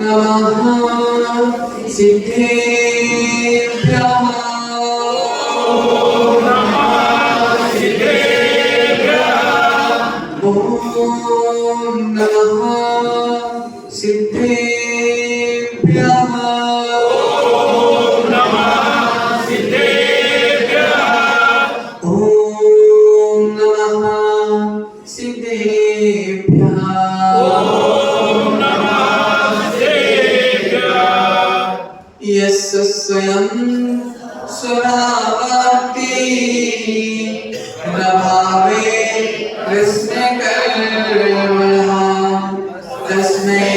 नमः सिद्धेभ्यः ओम नमः सिद्धेभ्यः ओम नमः सिद्धेभ्यः यस्य स्वयं स्वभावाति प्रभावे कृष्णकर्मणः तस्मै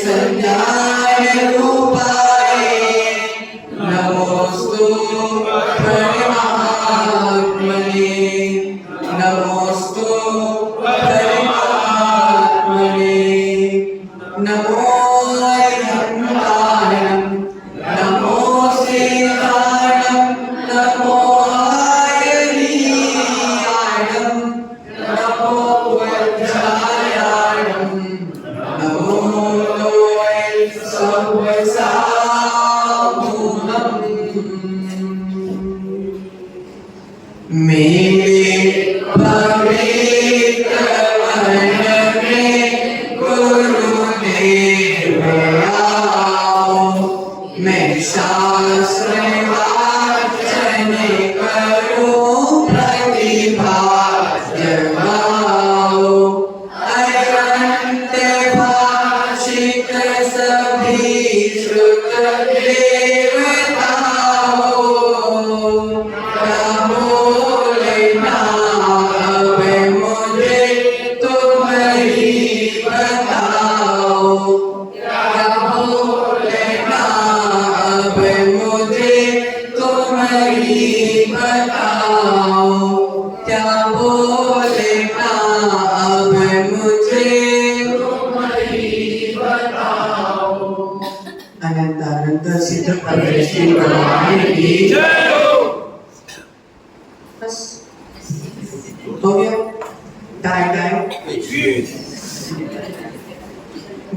संज्ञाय रूपाय नमोस्तु परमात्मने नमोस्तु परमात्मने नमो नमो सेवाणं नमो आयनीयाणं नमो वज्रायाणं नमो लोय सर्वसामूलं मेरे पवित्र मन में गुरुदेव मैं शास्त्र वाचन करूं प्रतिभा जगाओ अनंत भाषित सभी श्रुत देवताओ क्या बोलना अब मुझे तुम ही बताओ क्या बोलना अब मुझे तुम ही बताओ क्या बोलना अब मुझे तुम ही बताओ। अनंत अनंत सिद्ध परमेश्वरी भगवान की जय हो। बस हो गया टाइम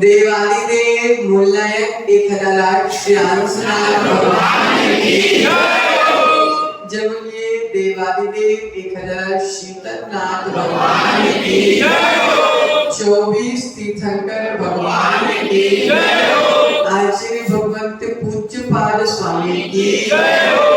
देवादिदेव मूलनायक 1008 श्यामसनाथ भगवान की जय हो। जब ये देवादिदेव 1008 शीतलनाथ भगवान की जय हो। 24 तीर्थंकर भगवान की जय हो। आचार्य भगवंत पूज्य पाद स्वामी की जय हो।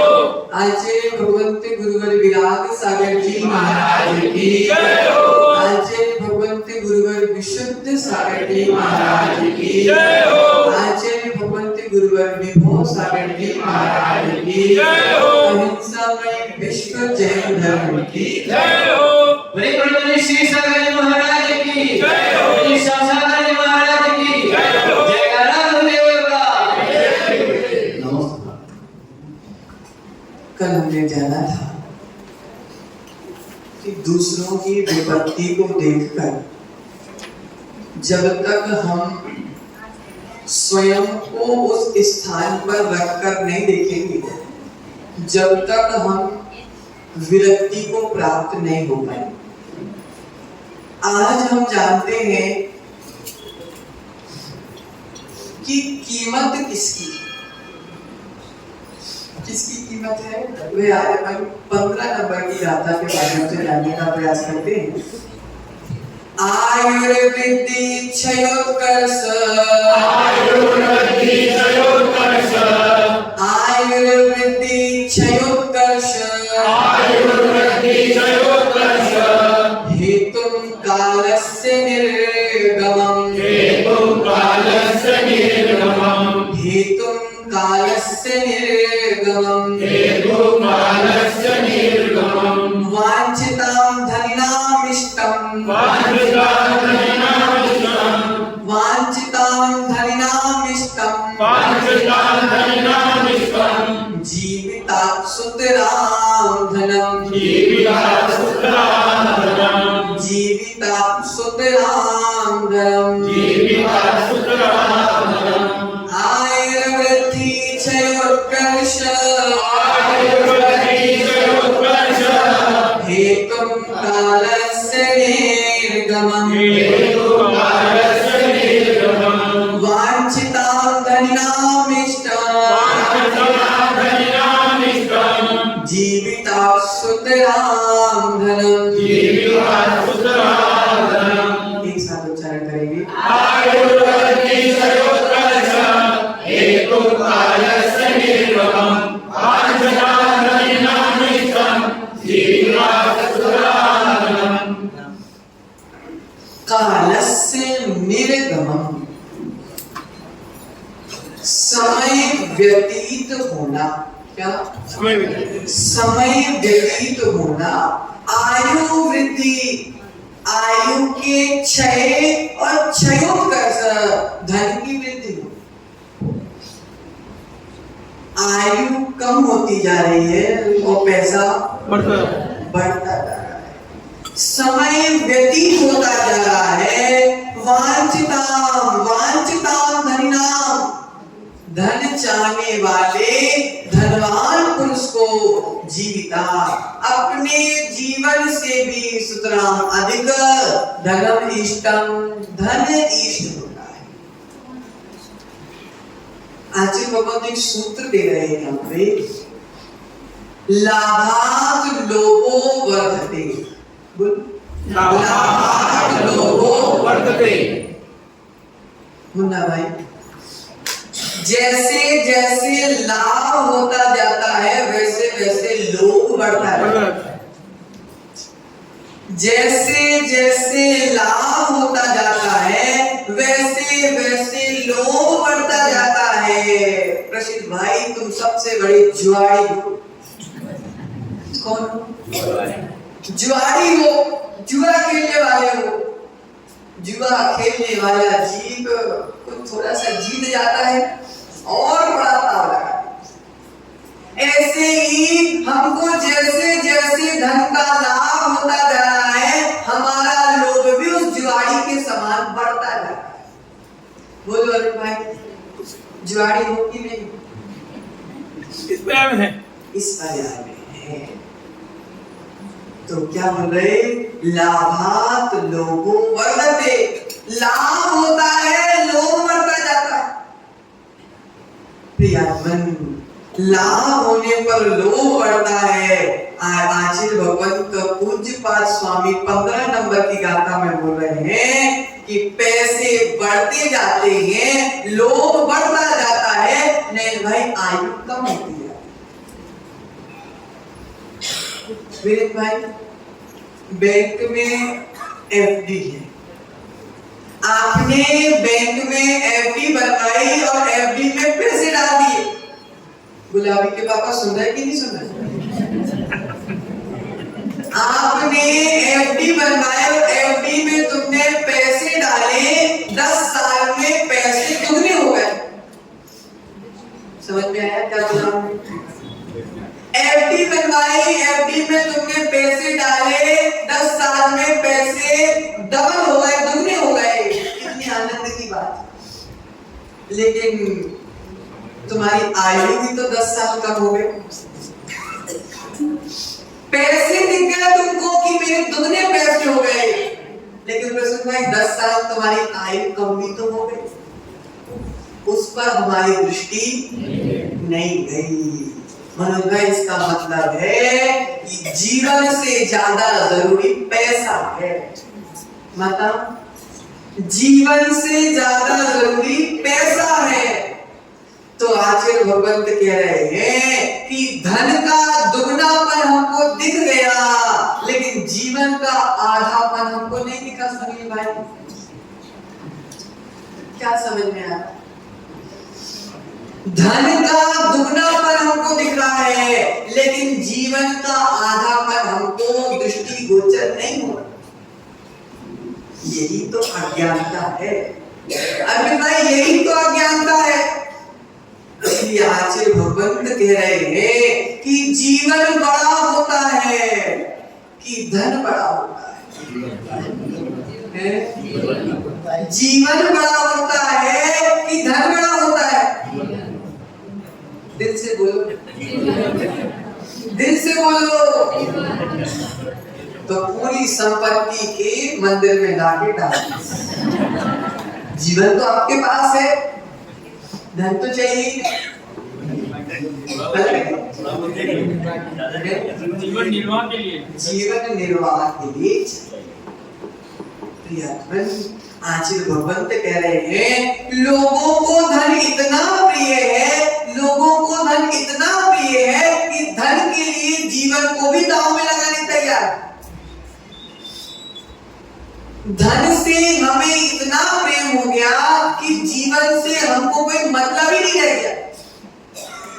आचार्य भगवंत गुरुवर विराग सागर जी महाराज की जय हो। आचार्य भगवंत गुरुवर विशुद्ध सागर जी महाराज की जय हो। आचार्य भगवंत गुरुवर विभो सागर जी महाराज की जय हो। अहिंसामय विश्व जैन धर्म की जय हो। बड़े बड़े श्री सागर महाराज की जय हो। श्री सागर महाराज की जय हो। जयकारा गुरुदेव का। नमस्कार। कल हमने जाना था कि दूसरों की विपत्ति को देखकर जब तक हम स्वयं को उस स्थान पर रखकर नहीं देखेंगे जब तक हम विरक्ति को प्राप्त नहीं हो पाएंगे। आज हम जानते हैं कि कीमत किसकी कीमत है। वे आज अपन 15 नंबर की गाथा के माध्यम से जानने का प्रयास करते हैं। आयुर्वृद्धि क्षयोत्कर्ष आयुर्वृद्धि क्षयोत्कर्ष आयुर्वृद्धि क्षयोत्कर्ष आयुर्वृद्धि क्षयोत्कर्ष हेतुं कालस्य निर्गमम् हेतुं कालस्य निर्गमम् हेतुं कालस्य निर्गमम् हेतुं कालस्य निर्गमम् वाञ्छितां धनिनामिष्टम् वाञ्छितां धनिनामिष्टम् वाञ्छितां धनिनामिष्टम् वाञ्छितां धनिनामिष्टम् जीविताप्सुतरां धनम् जीविताप्सुतरां धनम् जीविताप्सुतरां धनम् जीविताप्सुतरां धनम् आयुर्वृद्धि क्षयोत्कर्ष आयुर्वृद्धि क्षयोत्कर्ष हेतुं कालस्य निर्गमम् हेतुं कालस्य निर्गमम् वाञ्छितां जीविता सुतराम धनम। एक साथ उच्चारण करेंगे। कालस्य निर्गमम्, समय व्यतीत होना। क्या? समय व्यतीत होना। आयु वृद्धि, आयु के क्षय और क्षयोत्कर्ष, धन की वृद्धि। आयु कम होती जा रही है और पैसा बढ़ता जा रहा है। समय व्यतीत होता जा रहा है। वांछिताम वांछिताम धनिनाम, धन चाहने वाले धनवान पुरुष को जीविता, अपने जीवन से भी सुतराम अधिक धनम इष्टम, धन इष्ट होता है। आचार्य भगवान एक सूत्र दे रहे हैं यहाँ पे, लाभात लोभो वर्धते। लाभात लोभो वर्धते। मुन्ना भाई, जैसे जैसे लाभ होता जाता है वैसे वैसे लोभ बढ़ता है। जैसे जैसे लाभ होता जाता है वैसे वैसे लोभ बढ़ता जाता है। प्रसिद्ध भाई, तुम सबसे बड़े जुआरी हो। कौन हो? जुआरी हो, जुआ खेलने वाले हो। जुआ खेलने वाला जीव को थोड़ा सा जीत जाता है और बड़ा ताव लगा। ऐसे ही हमको जैसे जैसे धन का लाभ होता जा रहा है, हमारा लोभ भी उस जुआरी के समान बढ़ता जा रहा है। बोलो अरुण भाई, जुआरी हो कि नहीं? इस पर्याय में है, इस पर्याय में है। तो क्या बोल रहे? लाभात लोभो वर्धते। लाभ होता है, लोभ बढ़ता जाता है। प्रियात्मन, लाभ होने पर लोभ बढ़ता है। आचार्य भगवत पूज्य पाद स्वामी 15 नंबर की गाथा में बोल रहे हैं कि पैसे बढ़ते जाते हैं, लोभ बढ़ता जाता है। नहीं भाई, आयु कम होती है। विवेक भाई, बैंक में एफडी है, आपने बैंक में एफडी बनवाई और एफडी में पैसे डाल दिए। गुलाबी के पापा सुन रहे कि नहीं सुन रहे? आपने एफडी बनवाए और एफडी में तुमने पैसे डाले, 10 साल में पैसे दुगने हो गए। समझ में आया क्या बोला? एफडी बनवाई, एफडी में तुमने पैसे डाले, 10 साल में पैसे डबल हो गए, दुगने हो गए। कितनी आनंद की बात। लेकिन तुम्हारी आयु भी तो 10 साल कम हो गए। पैसे दिख गए तुमको कि मेरे दुगने पैसे हो गए, लेकिन प्रसन्न भाई 10 साल तुम्हारी आयु कम भी तो हो गई। उस पर हमारी दृष्टि नहीं गई। मनोज भाई, इसका मतलब है कि जीवन से ज्यादा जरूरी पैसा है। मतलब जीवन से ज्यादा जरूरी पैसा है। तो आचार्य भगवंत कह रहे हैं कि धन का दुगनापन हमको दिख गया, लेकिन जीवन का आधापन हमको नहीं दिखा। सुनिए भाई, क्या समझ में आया? धन का दुगनापन हमको दिख रहा है, लेकिन जीवन का आधापन हमको दृष्टि गोचर नहीं हो रहा। यही तो अज्ञानता है। अरे भाई, यही तो अज्ञानता है। इसलिए आचार्य भगवंत कह रहे हैं कि जीवन बड़ा होता है कि धन बड़ा होता है? जीवन बड़ा होता है कि धन बड़ा होता है? दिल से बोलो, दिल से बोलो। तो पूरी संपत्ति के मंदिर में लाके डाल। जीवन तो आपके पास है, धन तो चाहिए। जीवन निर्वाह के लिए आचार्य भगवंत कह रहे हैं लोगों को धन इतना प्रिय है, लोगों को धन इतना प्रिय है कि धन के लिए जीवन को भी दांव में लगाने तैयार। धन से हमें इतना प्रेम हो गया कि जीवन से हमको कोई मतलब ही नहीं रह गया।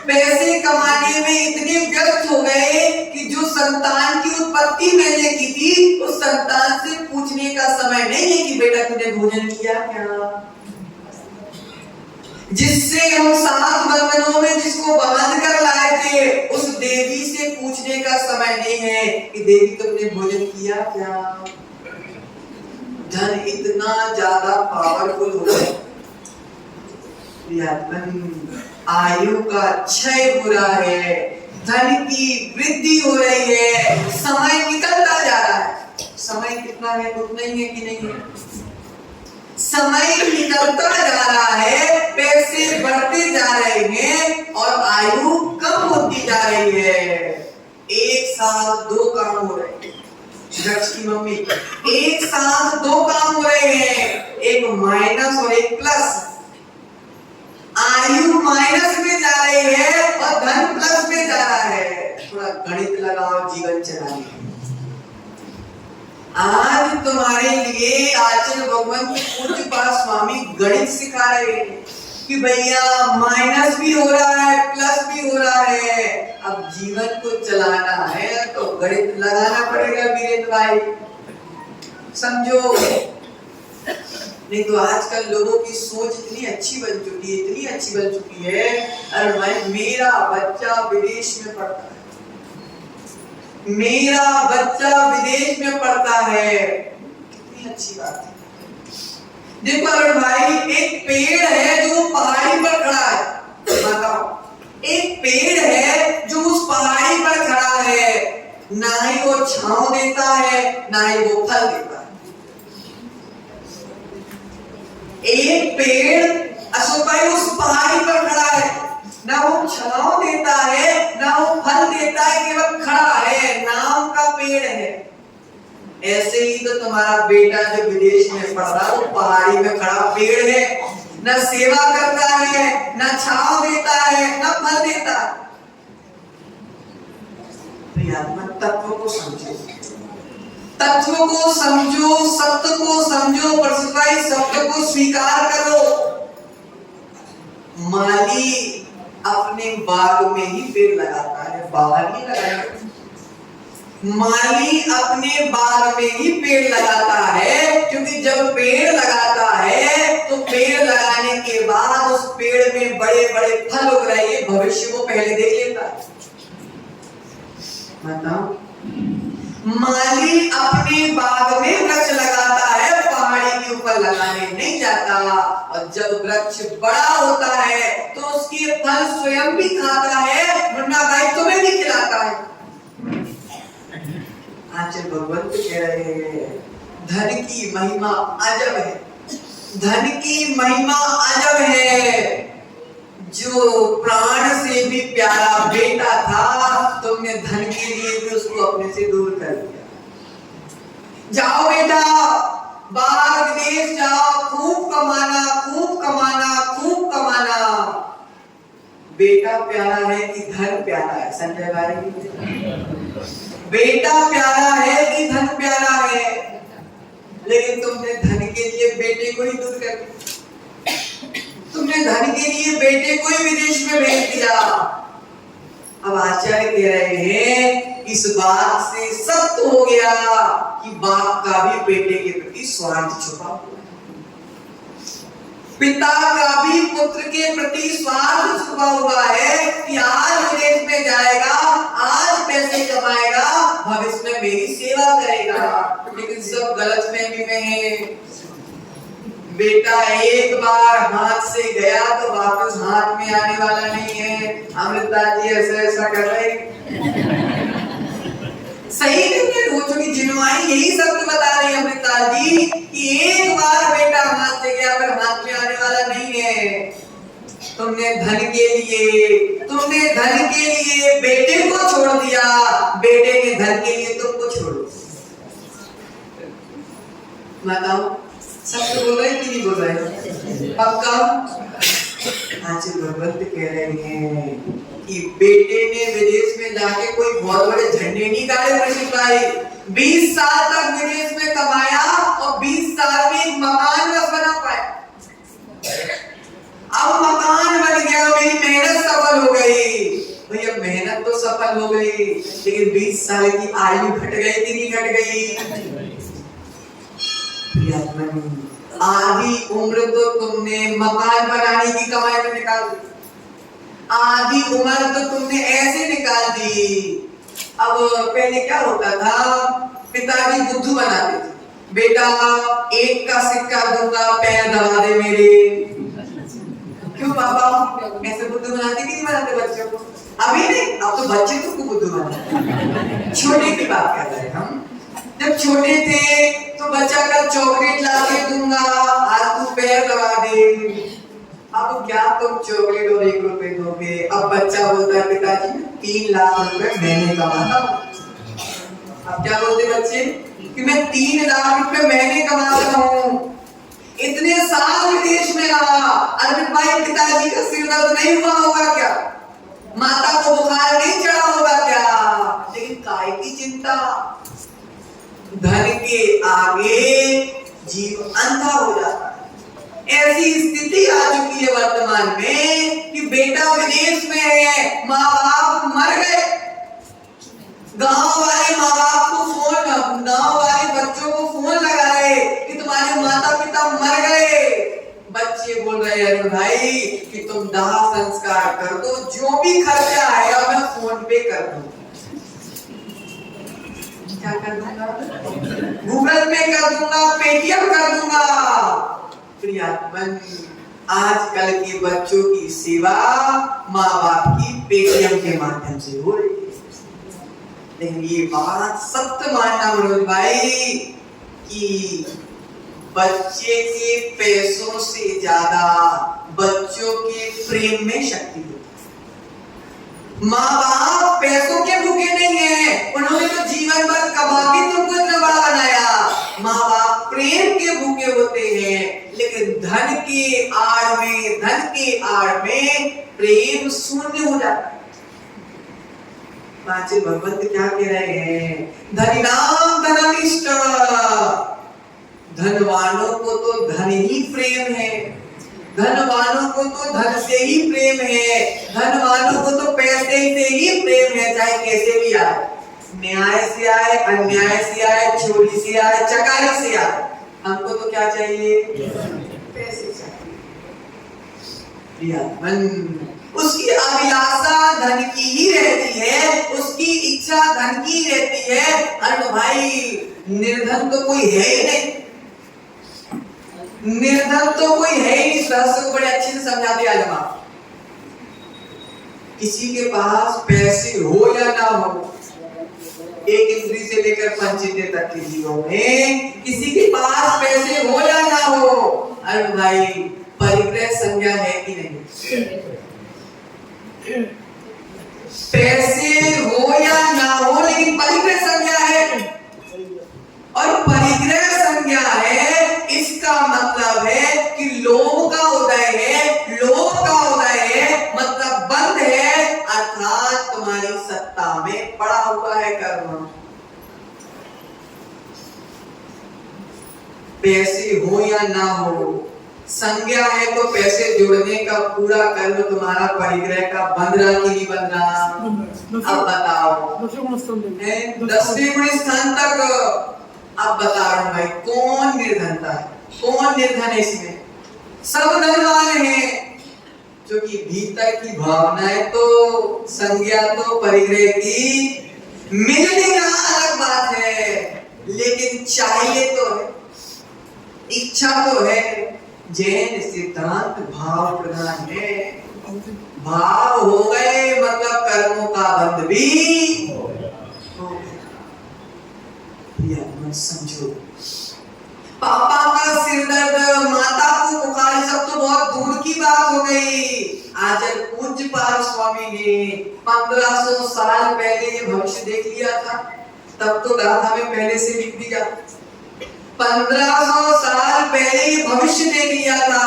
पैसे कमाने में इतने व्यस्त हो गए कि जो संतान की उत्पत्ति मैंने की थी उस संतान से पूछने का समय नहीं है कि बेटा तूने भोजन किया क्या। जिससे हम 7 बंधनों में जिसको बांध कर लाए थे उस देवी से पूछने का समय नहीं है कि देवी तुमने भोजन किया क्या। धन इतना ज्यादा पावरफुल हो गया। आयु का क्षय हो रहा है, धन की वृद्धि हो रही है, समय निकलता जा रहा है। समय कितना है उतना ही है कि नहीं है। समय निकलता जा रहा है, पैसे बढ़ते जा रहे हैं और आयु कम होती जा रही है। 1 साथ 2 काम हो रहे हैं। दक्ष की मम्मी, एक साथ 2 काम हो रहे हैं, एक माइनस और एक प्लस। आयु माइनस में जा रही है और धन प्लस में जा रहा है। थोड़ा गणित लगाओ जीवन चलाने। आज तुम्हारे लिए आचार्य भगवंत पूज्य पास स्वामी गणित सिखा रहे हैं कि भैया माइनस भी हो रहा है प्लस भी हो रहा है। अब जीवन को चलाना है तो गणित लगाना पड़ेगा वीरेंद्र भाई, समझो। नहीं तो आजकल लोगों की सोच इतनी अच्छी बन चुकी है, इतनी अच्छी बन चुकी है। अरे भाई मेरा बच्चा विदेश में पढ़ता है, मेरा बच्चा विदेश में पढ़ता है, कितनी अच्छी बात है। देखो अरुण भाई, एक पेड़ है जो पहाड़ी पर खड़ा है, बताओ एक पेड़ है जो उस पहाड़ी पर खड़ा है, ना ही वो छांव देता है ना ही वो फल देता है। एक पेड़ अशोक भाई उस पहाड़ी पर खड़ा है, ना वो छांव देता है ना वो फल देता है, केवल खड़ा है, नाम का पेड़ है। ऐसे ही तो तुम्हारा बेटा जो विदेश में पढ़ रहा है वो पहाड़ी में खड़ा पेड़ है, ना सेवा करता है ना छांव देता है ना फल देता है। तत्व को समझो, तत्व को समझो, सत्य को समझो, परसुराई सत्य को स्वीकार करो। माली अपने बाग में ही पेड़ लगाता है, बाहर नहीं लगाता। माली अपने बाग में ही पेड़ लगाता है, क्योंकि जब पेड़ लगाता है तो पेड़ लगाने के बाद उस पेड़ में बड़े बड़े फल उग रहे हैं, भविष्य को पहले देख लेता है। बताओ, माली अपने बाग में वृक्ष लगाता है, पहाड़ी के ऊपर लगाने नहीं जाता। और जब वृक्ष बड़ा होता है तो उसके फल स्वयं भी खाता है, मुन्ना भाई तुम्हें भी खिलाता है। आचार्य भगवंत कह रहे हैं धन की महिमा अजब है, धन की महिमा अजब है। जो प्राण से भी प्यारा बेटा था तुमने धन के लिए भी उसको अपने से दूर कर दिया। जाओ बेटा बाहर विदेश जाओ, खूब कमाना खूब कमाना खूब कमाना। बेटा प्यारा है कि धन प्यारा है संजय भाई? बेटा प्यारा है कि धन प्यारा है? लेकिन तुमने धन के लिए बेटे को ही दूर कर दिया, तुमने धन के लिए बेटे को ही विदेश में भेज दिया। अब आचार्य कह रहे हैं इस बात से सत्य हो गया कि बाप का भी बेटे के प्रति स्वार्थ छुपा हुआ है, पिता का भी पुत्र के प्रति स्वार्थ छुपा हुआ है कि आज विदेश में जाएगा, आज पैसे कमाएगा, भविष्य में मेरी सेवा करेगा। लेकिन सब गलतफहमी में है। बेटा एक बार हाथ से गया तो वापस हाथ में आने वाला नहीं है। अमृता जी ऐसा कर रहे सही नहीं हो चुकी जिनवाई यही सत्य बता रही है अमृता जी कि एक बार बेटा हाथ से गया फिर हाथ में आने वाला नहीं है। तुम तुमने धन के लिए बेटे को छोड़ दिया, बेटे ने धन के लिए तुमको छोड़ दिया। बताओ सच बोल रहे कि नहीं बोल रहे? पक्का? आज भगवंत कह रहे हैं कि बेटे ने विदेश में जाके कोई बहुत बड़े झंडे नहीं गाड़े प्रदीप भाई। 20 साल तक विदेश में कमाया और 20 साल में एक मकान बस बना पाया। अब मकान बन गया, मेरी मेहनत सफल हो गई। भैया मेहनत तो सफल हो गई, लेकिन 20 साल की आयु घट गई कि नहीं घट गई? आधी उम्र तो तुमने मकान बनाने की कमाई में निकाल दी, आधी उम्र तो तुमने ऐसे निकाल दी। अब पहले क्या होता था, पिताजी बुद्धू बनाते थे, बेटा 1 का सिक्का दूंगा पैर दबा दे मेरे। क्यों पापा ऐसे बुद्धू बनाते कि नहीं बनाते बच्चों को? अभी नहीं, अब तो बच्चे तुमको बुद्धू बनाते। छोटे की बात कर रहे हैं हम। जब छोटे थे तो बच्चा का चॉकलेट ला के दूंगा, आज तू पैर दबा दे। अब क्या तुम चॉकलेट और 1 रुपए दोगे? अब बच्चा बोलता है पिताजी 3 लाख रुपए महीने कमाता हूँ। अब क्या बोलते बच्चे कि मैं 3 लाख रुपए महीने कमाता हूँ। इतने साल विदेश में रहा, अरे भाई पिताजी का सिर दर्द नहीं हुआ होगा क्या? माता को बुखार नहीं चढ़ा होगा क्या? लेकिन काय की चिंता, धन के आगे जीव अंधा हो जाता है। ऐसी स्थिति आ चुकी है वर्तमान में कि बेटा विदेश में है, माँ बाप मर गए। गांव वाले माँ बाप को फोन, गांव वाले बच्चों को फोन लगाए कि तुम्हारे माता पिता मर गए। बच्चे बोल रहे हैं भाई कि तुम दाह संस्कार कर दो, जो भी खर्चा आएगा मैं फोन पे कर दूंगा। क्या कर दूंगा? गूगल पे कर दूंगा, पेटीएम कर दूंगा। प्रियात्मन, आजकल के बच्चों की सेवा माँ बाप की पेटीएम के माध्यम से हो रही है। लेकिन ये बात सत्य मानना मनोज भाई कि बच्चे के पैसों से ज्यादा बच्चों के प्रेम में शक्ति होती है। माँ बाप पैसों के भूखे नहीं है, उन्होंने तो जीवन भर कमा के तुमको इतना बड़ा बनाया। माँ बाप प्रेम के भूखे होते हैं, लेकिन धन के आड़ में प्रेम शून्य हो जाता है। पांच भगवंत क्या कह रहे हैं? धनिनाम धनमिष्ट, धनवानों को तो धन ही प्रेम है, धनवानों को तो धन से ही प्रेम है, धनवानों को तो पैसे से ही प्रेम है, चाहे कैसे भी आए, न्याय से आए, अन्याय से आए, चोरी से आए, चकारी से आए, हमको तो क्या चाहिए? पैसे चाहिए। उसकी अभिलाषा धन की ही रहती है, उसकी इच्छा धन की रहती है। अरे भाई निर्धन तो कोई है ही नहीं, निर्धन तो कोई है ही नहीं। सहस्त्र को बड़े अच्छे से समझा दिया जमा। किसी के पास पैसे हो या ना हो, एक इंद्री से लेकर पंचेंद्रिय तक के जीवों में किसी के पास पैसे हो या ना हो, अरे भाई परिग्रह संज्ञा है कि नहीं? पैसे हो या ना हो, लेकिन परिग्रह संज्ञा है। और परिग्रह संज्ञा है, इसका मतलब है कि लोभ का उदय है, लोभ का उदय है मतलब बंद है, अर्थात तुम्हारी सत्ता में पड़ा हुआ है कर्म। पैसे हो या ना हो, संज्ञा है तो पैसे जोड़ने का पूरा कर्म तुम्हारा परिग्रह का बंध रहा कि नहीं बंध रहा? अब बताओ, 10वें गुण स्थान तक। अब बता रहा हूं भाई, कौन निर्धनता है, कौन निर्धन है इसमें? सब धनवान हैं, जो कि भीतर की भावना है तो संज्ञा तो परिग्रह की मिलने का अलग बात है, लेकिन चाहिए तो है, इच्छा तो है। जैन सिद्धांत भाव प्रधान है, भाव हो गए मतलब कर्मों का बंध भी हो गया। समझो, पापा का सिर दर्द, माता को बुखार, सब तो बहुत दूर की बात हो गई। आचार्य पूज्यपाद स्वामी ने 1500 साल पहले ये भविष्य देख लिया था। तब तो गाथा में पहले से लिख दिया। 1500 साल पहले ये भविष्य देख लिया था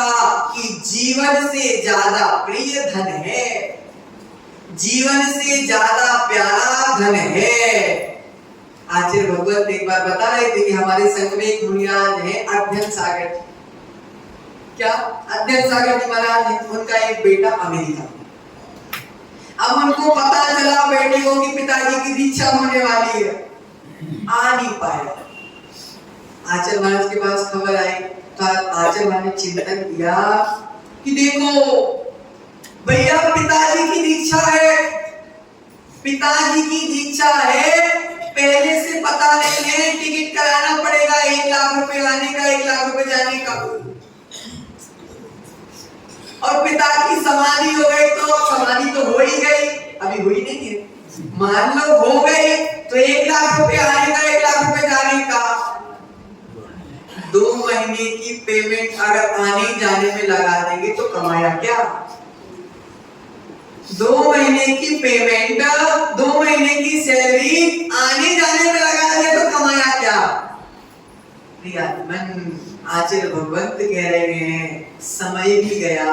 कि जीवन से ज्यादा प्रिय धन है, जीवन से ज्यादा प्यारा धन है। आचार्य भगवत एक बार बता रहे थे कि हमारे संघ में एक मुनिराज है अध्ययन सागर जी। क्या अध्ययन सागर जी महाराज है, उनका एक बेटा अमेरिका। अब उनको पता चला बेटियों की पिताजी की दीक्षा होने वाली है, आ नहीं पाए। आचार्य महाराज के पास खबर आई तो आचार्य महाराज ने चिंतन किया कि देखो भैया पिताजी की दीक्षा है, पिताजी की दीक्षा है, पहले से पता नहीं है, टिकट कराना पड़ेगा 1 लाख रुपए आने का, 1 लाख रुपए जाने का। और पिता की समाधि हो गई तो समाधि तो हो ही गई, अभी हुई नहीं है, मान लो हो गई तो 1 लाख रुपए आने का, 1 लाख रुपए जाने का। 2 महीने की पेमेंट अगर आने जाने में लगा देंगे तो कमाया क्या? 2 महीने की पेमेंट, 2 महीने की सैलरी आने जाने में लगा दिया तो कमाया क्या? प्रियात्मन आचार्य भगवंत कह रहे हैं समय भी गया,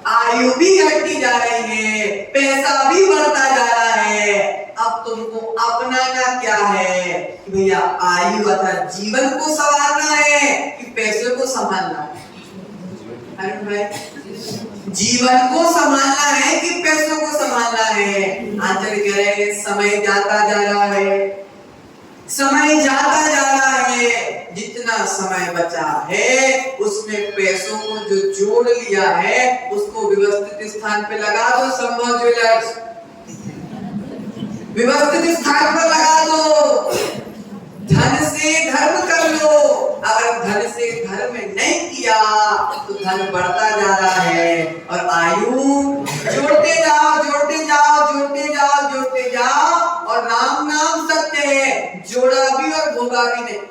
आयु भी घटती जा रही है, पैसा भी बढ़ता जा रहा है। अब तुमको अपनाना क्या है कि भैया आयु अर्थात जीवन को संभालना है कि पैसे को संभालना है? अरे भाई जीवन को संभालना है कि पैसों को संभालना है? आचार्य कह रहे हैं समय जाता जा रहा है, समय जाता जा रहा है। जितना समय बचा है उसमें पैसों को जो जोड़ लिया है उसको व्यवस्थित स्थान पे लगा दो। संभव ज्वेलर्स व्यवस्थित स्थान पर लगा दो। धन से धर्म कर लो। अगर धन से धर्म नहीं किया तो धन बढ़ता जा रहा है और आयु जोड़ते जाओ, जोड़ते जाओ, जोड़ते जाओ, जोड़ते जाओ। और राम नाम सत्य है, जोड़ा भी और भोगा भी नहीं।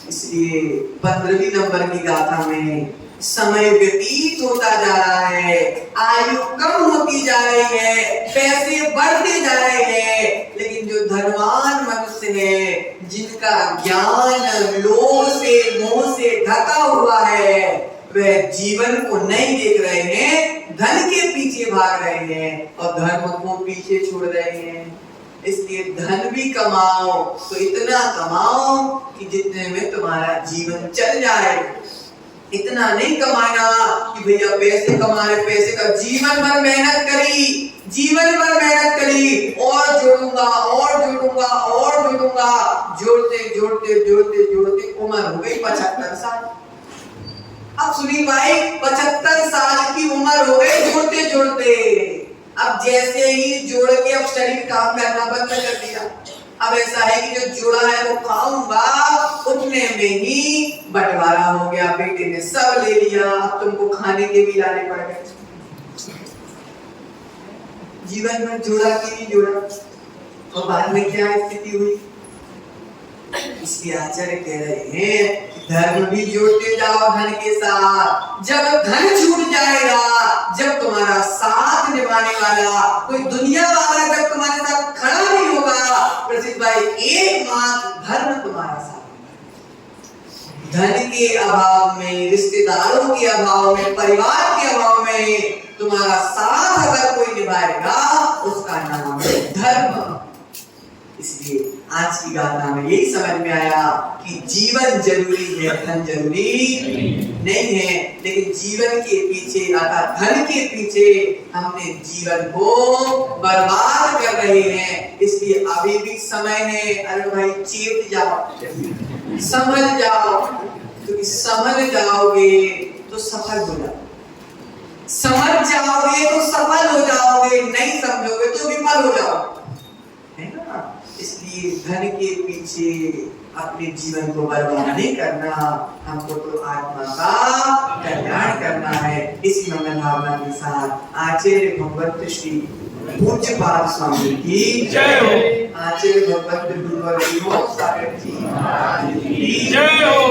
इसलिए 15वीं नंबर की गाथा में समय व्यतीत होता जा रहा है, आयु कम होती जा रही है, पैसे बढ़ते जा रहे हैं, लेकिन जो धनवान मनुष्य है जिनका ज्ञान लोभ से मोह से ढका हुआ है वह जीवन को नहीं देख रहे हैं, धन के पीछे भाग रहे हैं और धर्म को पीछे छोड़ रहे हैं। इसलिए धन भी कमाओ तो इतना कमाओ कि जितने में तुम्हारा जीवन चल जाए। इतना नहीं कमाना कि भैया पैसे कमा रहे, पैसे का जीवन भर मेहनत करी, जीवन भर मेहनत करी और जोड़ूंगा और जोड़ूंगा और जोड़ूंगा, जोड़ते जोड़ते जोड़ते जोड़ते उम्र हो गई 75 साल। अब सुनील भाई 75 साल की उम्र हो गई जोड़ते जोड़ते। अब जैसे ही जोड़ के अब शरीर काम करना बंद कर दिया। अब ऐसा है कि जो जोड़ा है वो खाऊंगा, उतने में ही बंटवारा हो गया, बेटे ने सब ले लिया, अब तुमको खाने के भी लाने पड़ गए। जीवन में जोड़ा कि नहीं जोड़ा और बाद में क्या स्थिति हुई? इसलिए आचार्य कह रहे हैं धर्म भी जोड़ते जाओ धन के साथ। जब धन छूट जाएगा, जब तुम्हारा साथ निभाने वाला कोई दुनिया वाला जब तुम्हारे साथ खड़ा नहीं होगा, प्रसिद्ध भाई एकमात्र धर्म तुम्हारा साथ। धन के अभाव में, रिश्तेदारों के अभाव में, परिवार के अभाव में तुम्हारा साथ अगर कोई निभाएगा उसका नाम है धर्म। इसलिए आज की गाथा में यही समझ में आया कि जीवन जरूरी है, धन जरूरी नहीं है। लेकिन जीवन के पीछे अर्थात धन के पीछे हमने जीवन को बर्बाद कर रहे हैं। इसलिए अभी भी समय है, अरे भाई चेत जाओ, समझ जाओ, क्योंकि समझ जाओगे तो सफल हो जाओगे, समझ जाओगे तो सफल हो जाओगे, नहीं समझोगे तो विफल हो जाओगे, है ना। इसलिए धन के पीछे अपने जीवन को बर्बाद नहीं करना, हमको तो आत्मा का कल्याण करना है। इसी मंगल भावना के साथ आचार्य भगवत श्री पूज्यपाद स्वामी की जय हो। आचार्य भगवत गुरुवर सागर जी की जय हो।